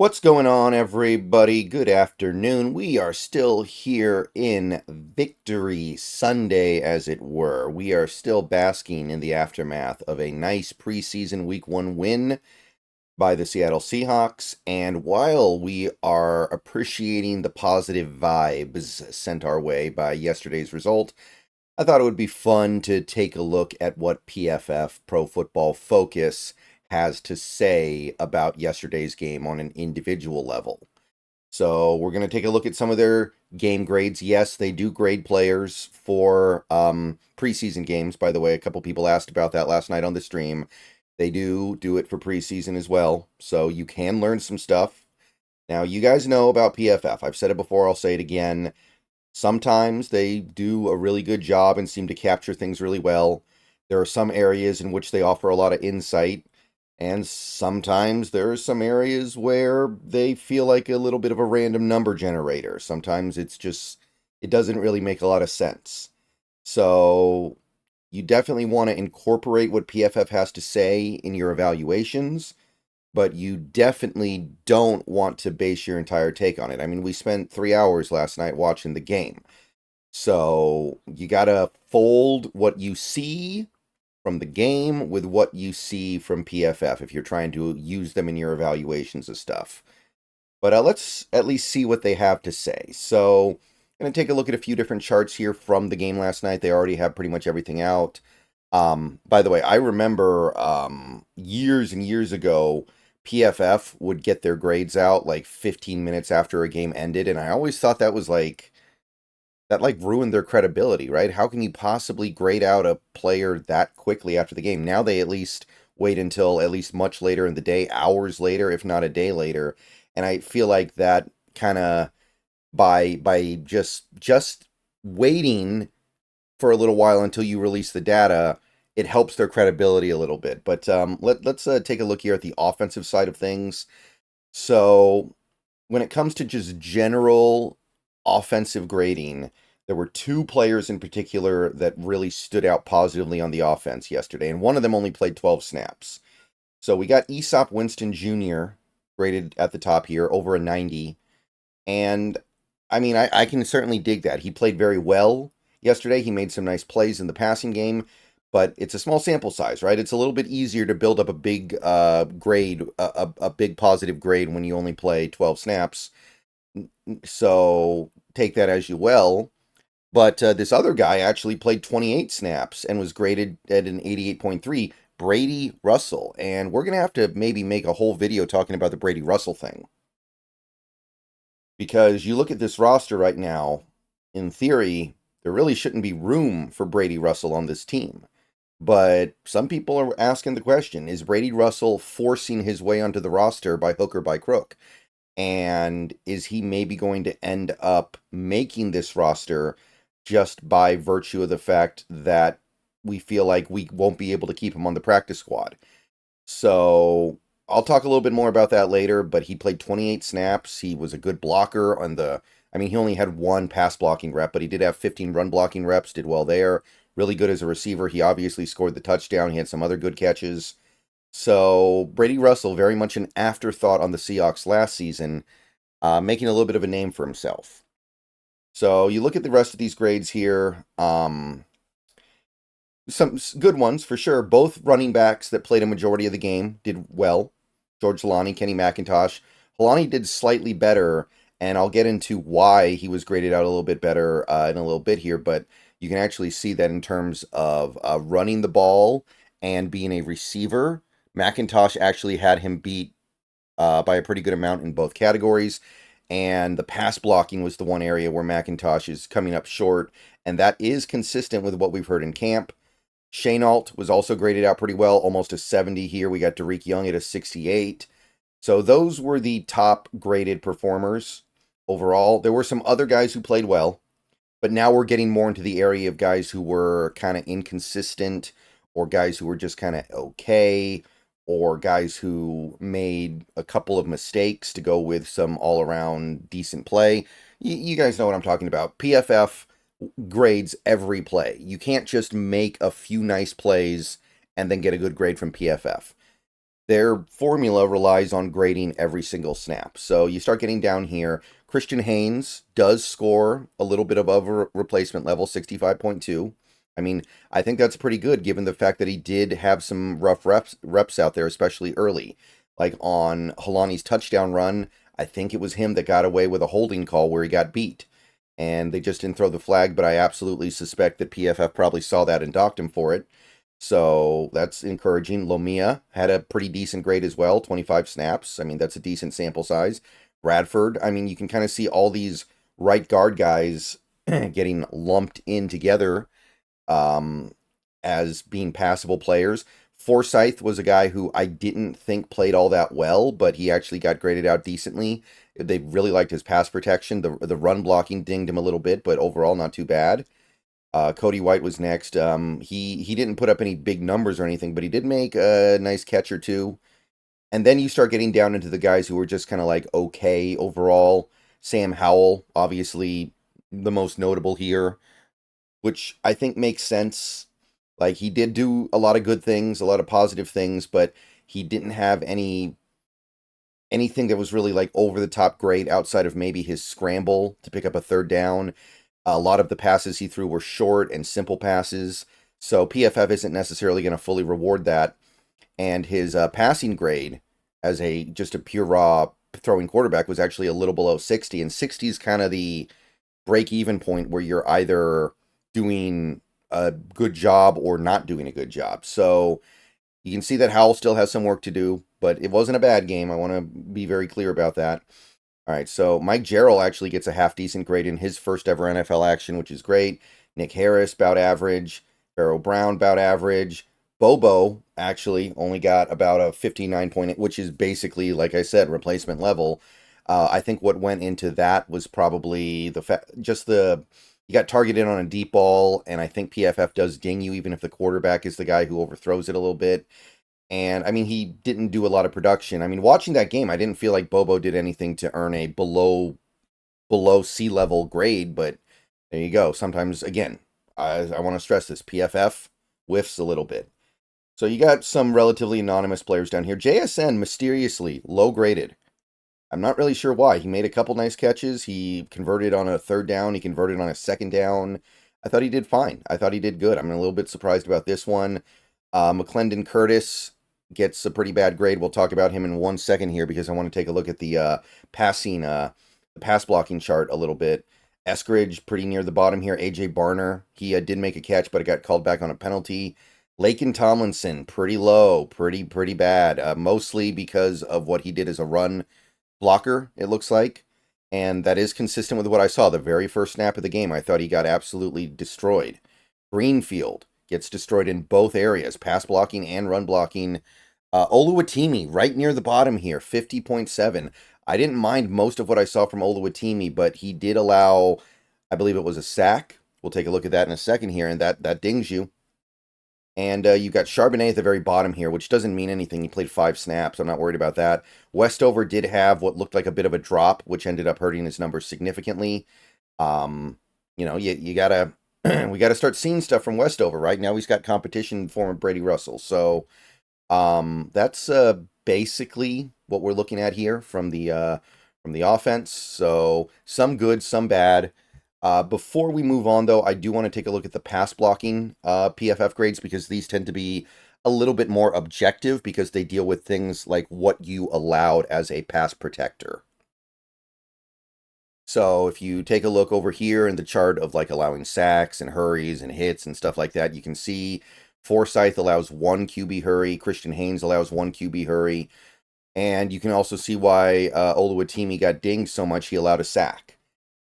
What's going on, everybody? Good afternoon. We are still here in Victory Sunday, as it were. We are still basking in the aftermath of a nice preseason Week 1 win by the Seattle Seahawks. And while we are appreciating the positive vibes sent our way by yesterday's result, I thought it would be fun to take a look at what PFF, Pro Football Focus, has to say about yesterday's game on an individual level. So we're going to take a look at some of their game grades. Yes, they do grade players for preseason games. By the way, a couple people asked about that last night on the stream. They do it for preseason as well. So you can learn some stuff. Now, you guys know about PFF. I've said it before. I'll say it again. Sometimes they do a really good job and seem to capture things really well. There are some areas in which they offer a lot of insight. And sometimes there are some areas where they feel like a little bit of a random number generator. Sometimes it's just, it doesn't really make a lot of sense. So you definitely want to incorporate what PFF has to say in your evaluations, but you definitely don't want to base your entire take on it. I mean, we spent 3 hours last night watching the game. So you got to fold what you see from the game with what you see from PFF if you're trying to use them in your evaluations of stuff. But let's at least see what they have to say. So I'm going to take a look at a few different charts here from the game last night. They already have pretty much everything out. By the way, I remember years and years ago, PFF would get their grades out like 15 minutes after a game ended, and I always thought that was that ruined their credibility, right? How can you possibly grade out a player that quickly after the game? Now they at least wait until at least much later in the day, hours later, if not a day later. And I feel like that kind of by just waiting for a little while until you release the data, it helps their credibility a little bit. But let's take a look here at the offensive side of things. So when it comes to just general offensive grading, there were two players in particular that really stood out positively on the offense yesterday, and one of them only played 12 snaps. So we got Aesop Winston Jr. graded at the top here, over a 90. And I mean, I can certainly dig that. He played very well yesterday. He made some nice plays in the passing game, but it's a small sample size, right? It's a little bit easier to build up a big grade, a big positive grade when you only play 12 snaps. So take that as you will. But this other guy actually played 28 snaps and was graded at an 88.3, Brady Russell. And we're going to have to maybe make a whole video talking about the Brady Russell thing. Because you look at this roster right now, in theory, there really shouldn't be room for Brady Russell on this team. But some people are asking the question, is Brady Russell forcing his way onto the roster by hook or by crook? And is he maybe going to end up making this roster just by virtue of the fact that we feel like we won't be able to keep him on the practice squad? So I'll talk a little bit more about that later, but he played 28 snaps. He was a good blocker on I mean, he only had one pass blocking rep, but he did have 15 run blocking reps, did well there. Really good as a receiver. He obviously scored the touchdown. He had some other good catches. So Brady Russell, very much an afterthought on the Seahawks last season, making a little bit of a name for himself. So you look at the rest of these grades here. Some good ones for sure. Both running backs that played a majority of the game did well. George Holani, Kenny McIntosh. Holani did slightly better, and I'll get into why he was graded out a little bit better in a little bit here, but you can actually see that in terms of running the ball and being a receiver. McIntosh actually had him beat by a pretty good amount in both categories. And the pass blocking was the one area where McIntosh is coming up short. And that is consistent with what we've heard in camp. Shenault was also graded out pretty well, almost a 70 here. We got Derek Young at a 68. So those were the top graded performers overall. There were some other guys who played well, but now we're getting more into the area of guys who were kind of inconsistent, or guys who were just kind of okay, or guys who made a couple of mistakes to go with some all-around decent play. You guys know what I'm talking about. PFF grades every play. You can't just make a few nice plays and then get a good grade from PFF. their formula relies on grading every single snap. So you start getting down here. Christian Haynes does score a little bit above replacement level, 65.2. I mean, I think that's pretty good given the fact that he did have some rough reps out there, especially early. Like on Halani's touchdown run, I think it was him that got away with a holding call where he got beat. And they just didn't throw the flag, but I absolutely suspect that PFF probably saw that and docked him for it. So that's encouraging. Lomia had a pretty decent grade as well, 25 snaps. I mean, that's a decent sample size. Bradford, I mean, you can kind of see all these right guard guys getting lumped in together as being passable players. Forsyth was a guy who I didn't think played all that well, but he actually got graded out decently. They really liked his pass protection. The run blocking dinged him a little bit, but overall not too bad. Cody White was next. He didn't put up any big numbers or anything, but he did make a nice catch or two. And then you start getting down into the guys who were just kind of like okay overall. Sam Howell, obviously the most notable here, which I think makes sense. Like he did do a lot of good things, a lot of positive things, but he didn't have anything that was really like over the top great outside of maybe his scramble to pick up a third down. A lot of the passes he threw were short and simple passes, so PFF isn't necessarily going to fully reward that. And his passing grade as just a pure raw throwing quarterback was actually a little below 60, and 60 is kind of the break-even point where you're either doing a good job or not doing a good job. So you can see that Howell still has some work to do, but it wasn't a bad game. I want to be very clear about that. All right, so Mike Jarrell actually gets a half-decent grade in his first ever NFL action, which is great. Nick Harris, about average. Barrow Brown, about average. Bobo actually only got about a 59.8, which is basically, like I said, replacement level. I think what went into that was probably you got targeted on a deep ball, and I think PFF does ding you even if the quarterback is the guy who overthrows it a little bit. And I mean, he didn't do a lot of production. I mean, watching that game, I didn't feel like Bobo did anything to earn a below sea level grade, but there you go. Sometimes, again, I want to stress this, PFF whiffs a little bit. So you got some relatively anonymous players down here. JSN, mysteriously, low graded. I'm not really sure why. He made a couple nice catches. He converted on a third down. He converted on a second down. I thought he did fine. I thought he did good. I'm a little bit surprised about this one. McClendon Curtis gets a pretty bad grade. We'll talk about him in 1 second here because I want to take a look at the pass blocking chart a little bit. Eskridge, pretty near the bottom here. AJ Barner, he did make a catch, but it got called back on a penalty. Laken Tomlinson, pretty low, pretty bad, mostly because of what he did as a run blocker, it looks like. And that is consistent with what I saw. The very first snap of the game, I thought he got absolutely destroyed. Greenfield gets destroyed in both areas, pass blocking and run blocking. Oluwatimi, right near the bottom here, 50.7. I didn't mind most of what I saw from Oluwatimi, but he did allow, I believe it was a sack. We'll take a look at that in a second here, and that dings you. And you got Charbonnet at the very bottom here, which doesn't mean anything. He played 5 snaps. I'm not worried about that. Westover did have what looked like a bit of a drop, which ended up hurting his numbers significantly. You gotta we gotta start seeing stuff from Westover. Right now, he's got competition in the form of Brady Russell. So that's basically what we're looking at here from the offense. So some good, some bad. Before we move on, though, I do want to take a look at the pass blocking PFF grades because these tend to be a little bit more objective because they deal with things like what you allowed as a pass protector. So if you take a look over here in the chart of like allowing sacks and hurries and hits and stuff like that, you can see Forsyth allows 1 QB hurry, Christian Haynes allows 1 QB hurry, and you can also see why Oluwatimi got dinged so much he allowed a sack.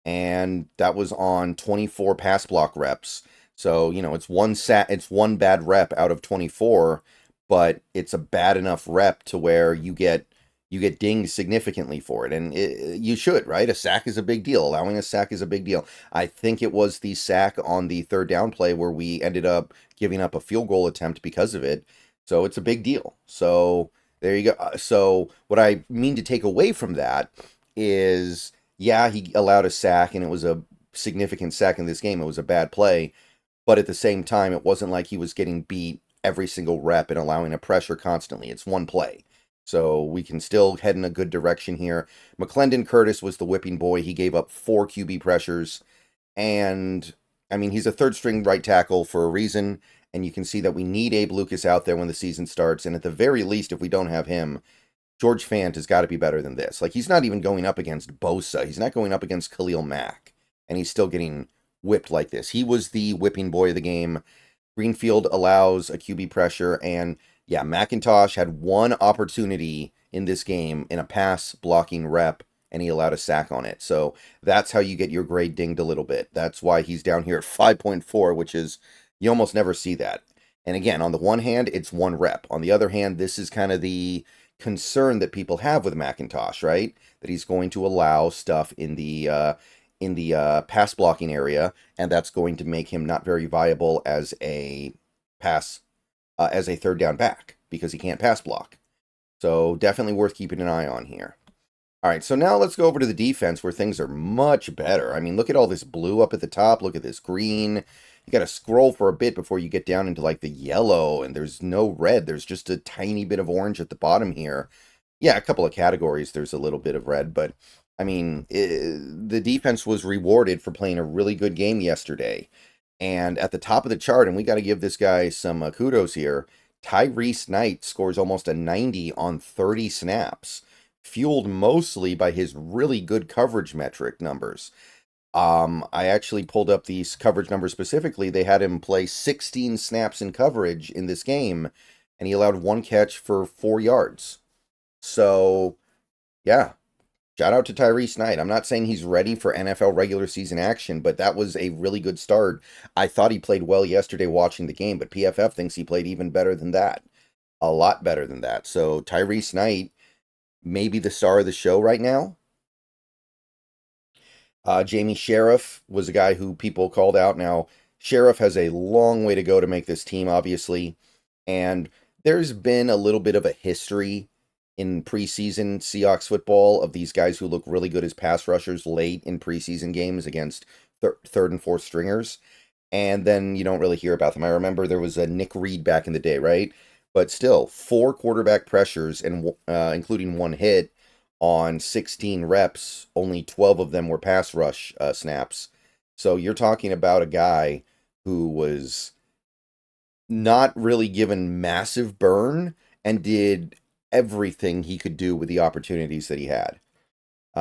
And that was on 24 pass block reps. So, it's one bad rep out of 24, but it's a bad enough rep to where you get dinged significantly for it. And you should, right? A sack is a big deal. Allowing a sack is a big deal. I think it was the sack on the third down play where we ended up giving up a field goal attempt because of it. So it's a big deal. So there you go. So what I mean to take away from that is, yeah, he allowed a sack, and it was a significant sack in this game. It was a bad play. But at the same time, it wasn't like he was getting beat every single rep and allowing a pressure constantly. It's one play. So we can still head in a good direction here. McClendon Curtis was the whipping boy. He gave up 4 QB pressures. And, I mean, he's a third string right tackle for a reason. And you can see that we need Abe Lucas out there when the season starts. And at the very least, if we don't have him, George Fant has got to be better than this. Like, he's not even going up against Bosa. He's not going up against Khalil Mack. And he's still getting whipped like this. He was the whipping boy of the game. Greenfield allows a QB pressure. And, yeah, McIntosh had one opportunity in this game in a pass blocking rep, and he allowed a sack on it. So that's how you get your grade dinged a little bit. That's why he's down here at 5.4, which is, you almost never see that. And again, on the one hand, it's one rep. On the other hand, this is kind of the concern that people have with McIntosh, right? That he's going to allow stuff in the pass blocking area, and that's going to make him not very viable as a as a third down back because he can't pass block. So definitely worth keeping an eye on here. All right, so now let's go over to the defense where things are much better. I mean, look at all this blue up at the top. Look at this green. You got to scroll for a bit before you get down into like the yellow, and there's no red. There's just a tiny bit of orange at the bottom here. Yeah, a couple of categories, there's a little bit of red, but I mean, the defense was rewarded for playing a really good game yesterday. And at the top of the chart, and we got to give this guy some kudos here, Tyrese Knight scores almost a 90 on 30 snaps, fueled mostly by his really good coverage metric numbers. I actually pulled up these coverage numbers specifically. They had him play 16 snaps in coverage in this game, and he allowed one catch for 4 yards. So, yeah, shout out to Tyrese Knight. I'm not saying he's ready for NFL regular season action, but that was a really good start. I thought he played well yesterday watching the game, but PFF thinks he played even better than that. A lot better than that. So Tyrese Knight, maybe the star of the show right now. Jamie Sheriff was a guy who people called out. Now, Sheriff has a long way to go to make this team, obviously. And there's been a little bit of a history in preseason Seahawks football of these guys who look really good as pass rushers late in preseason games against third and fourth stringers. And then you don't really hear about them. I remember there was a Nick Reed back in the day, right? But still, 4 quarterback pressures, and including 1 hit on 16 reps. Only 12 of them were pass rush snaps. So you're talking about a guy who was not really given massive burn and did everything he could do with the opportunities that he had.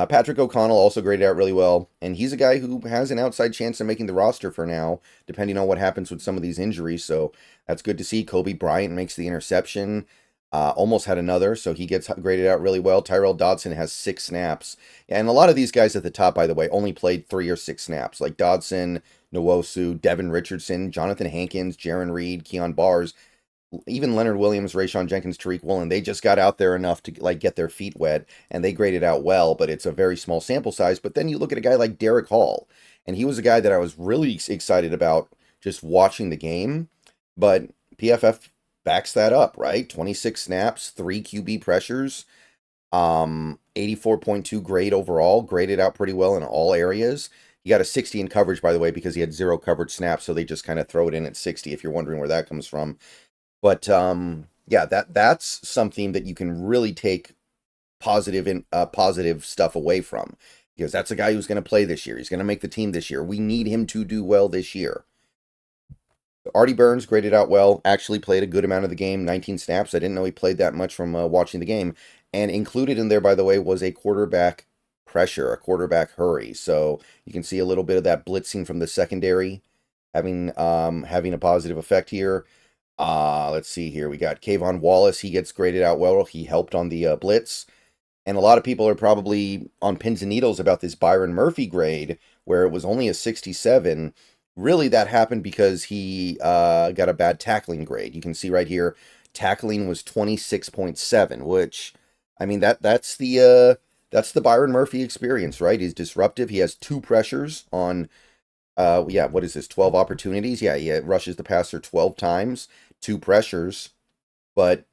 Patrick O'Connell also graded out really well, and he's a guy who has an outside chance of making the roster for now, depending on what happens with some of these injuries, so that's good to see. Kobe Bryant makes the interception, almost had another, so he gets graded out really well. Tyrell Dodson has 6 snaps, and a lot of these guys at the top, by the way, only played 3 or 6 snaps, like Dodson, Nwosu, Devin Richardson, Jonathan Hankins, Jaron Reed, Keon Bars, even Leonard Williams, Rayshon Jenkins, Tariq Woolen, they just got out there enough to like get their feet wet, and they graded out well, but it's a very small sample size. But then you look at a guy like Derek Hall, and he was a guy that I was really excited about just watching the game, but PFF backs that up, right? 26 snaps, 3 QB pressures, 84.2 grade overall, graded out pretty well in all areas. He got a 60 in coverage, by the way, because he had 0 coverage snaps, so they just kind of throw it in at 60 if you're wondering where that comes from. But yeah, that's something that you can really take positive stuff away from, because that's a guy who's going to play this year. He's going to make the team this year. We need him to do well this year. Artie Burns graded out well, actually played a good amount of the game, 19 snaps. I didn't know he played that much from watching the game. And included in there, by the way, was a quarterback pressure, a quarterback hurry. So you can see a little bit of that blitzing from the secondary having a positive effect here. Let's see here. We got Kayvon Wallace. He gets graded out well. He helped on the blitz. And a lot of people are probably on pins and needles about this Byron Murphy grade, where it was only a 67. Really, that happened because he got a bad tackling grade. You can see right here, tackling was 26.7, which, I mean, that's the Byron Murphy experience, right? He's disruptive. He has 2 pressures on, what is this, 12 opportunities? Yeah, he rushes the passer 12 times, 2 pressures, but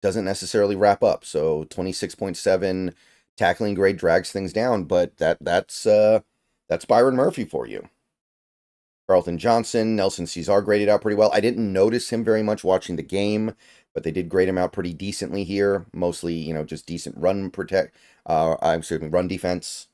doesn't necessarily wrap up. So 26.7 tackling grade drags things down, but that's Byron Murphy for you. Carlton Johnson, Nelson Cesar graded out pretty well. I didn't notice him very much watching the game, but they did grade him out pretty decently here. Mostly, you know, just decent run run defense.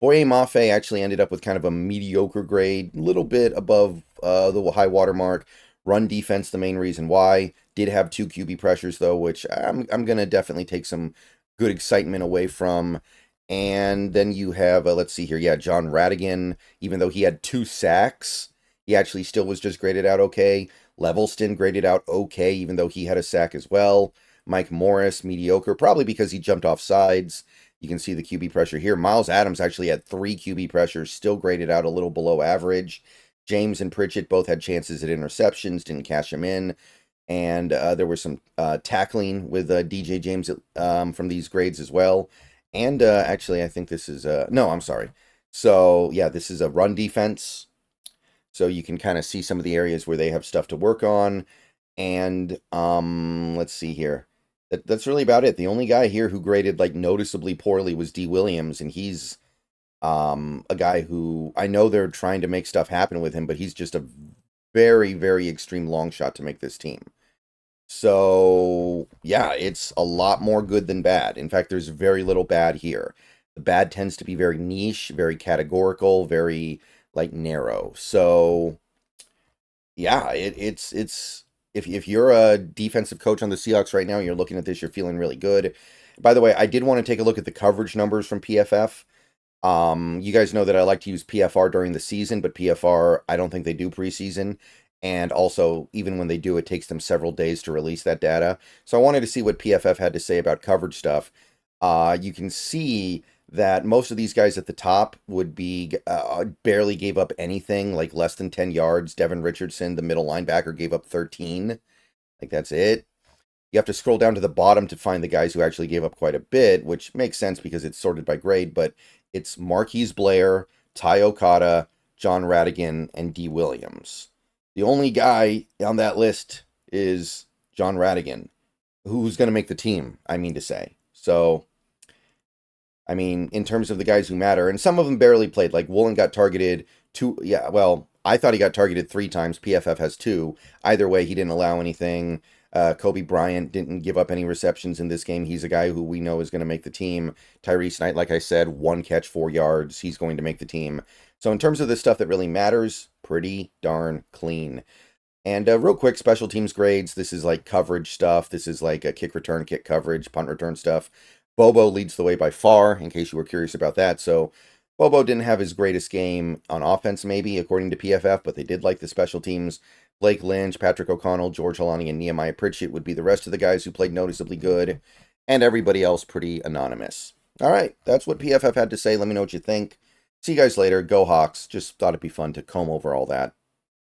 Boye Mafe actually ended up with kind of a mediocre grade, a little bit above the high water mark. Run defense, the main reason why. Did have 2 QB pressures, though, which I'm going to definitely take some good excitement away from. And then you have, let's see here, yeah, John Radigan, even though he had 2 sacks, he actually still was just graded out okay. Levelston graded out okay, even though he had a sack as well. Mike Morris, mediocre, probably because he jumped off sides. You can see the QB pressure here. Miles Adams actually had 3 QB pressures, still graded out a little below average. James and Pritchett both had chances at interceptions, didn't cash them in. And there was some tackling with DJ James from these grades as well. And actually, I think this is no, I'm sorry. So yeah, this is a run defense. So you can kind of see some of the areas where they have stuff to work on. And let's see here. That's really about it. The only guy here who graded like noticeably poorly was D. Williams, and he's a guy who I know they're trying to make stuff happen with him, but he's just a very, very extreme long shot to make this team. So yeah, it's a lot more good than bad. In fact, there's very little bad here. The bad tends to be very niche, very categorical, very like narrow. So yeah, it's if you're a defensive coach on the Seahawks right now, you're looking at this, you're feeling really good. By the way, I did want to take a look at the coverage numbers from PFF. You guys know that I like to use PFR during the season, but PFR, I don't think they do preseason. And also, even when they do, it takes them several days to release that data. So I wanted to see what PFF had to say about coverage stuff. You can see that most of these guys at the top would be barely gave up anything, like less than 10 yards. Devin Richardson, the middle linebacker, gave up 13. Like, that's it. You have to scroll down to the bottom to find the guys who actually gave up quite a bit, which makes sense because it's sorted by grade, but it's Marquise Blair, Ty Okada, John Radigan, and D. Williams. The only guy on that list is John Radigan, who's going to make the team, I mean to say. So, I mean, in terms of the guys who matter, and some of them barely played, like Woolen got targeted I thought he got targeted 3 times. PFF has 2. Either way, he didn't allow anything. Kobe Bryant didn't give up any receptions in this game. He's a guy who we know is going to make the team. Tyrese Knight, like I said, 1 catch, 4 yards. He's going to make the team. So in terms of the stuff that really matters, pretty darn clean. And real quick, special teams grades. This is like coverage stuff. This is like a kick return, kick coverage, punt return stuff. Bobo leads the way by far, in case you were curious about that. So Bobo didn't have his greatest game on offense, maybe, according to PFF, but they did like the special teams. Blake Lynch, Patrick O'Connell, George Holani, and Nehemiah Pritchett would be the rest of the guys who played noticeably good, and everybody else pretty anonymous. All right, that's what PFF had to say. Let me know what you think. See you guys later. Go Hawks. Just thought it'd be fun to comb over all that.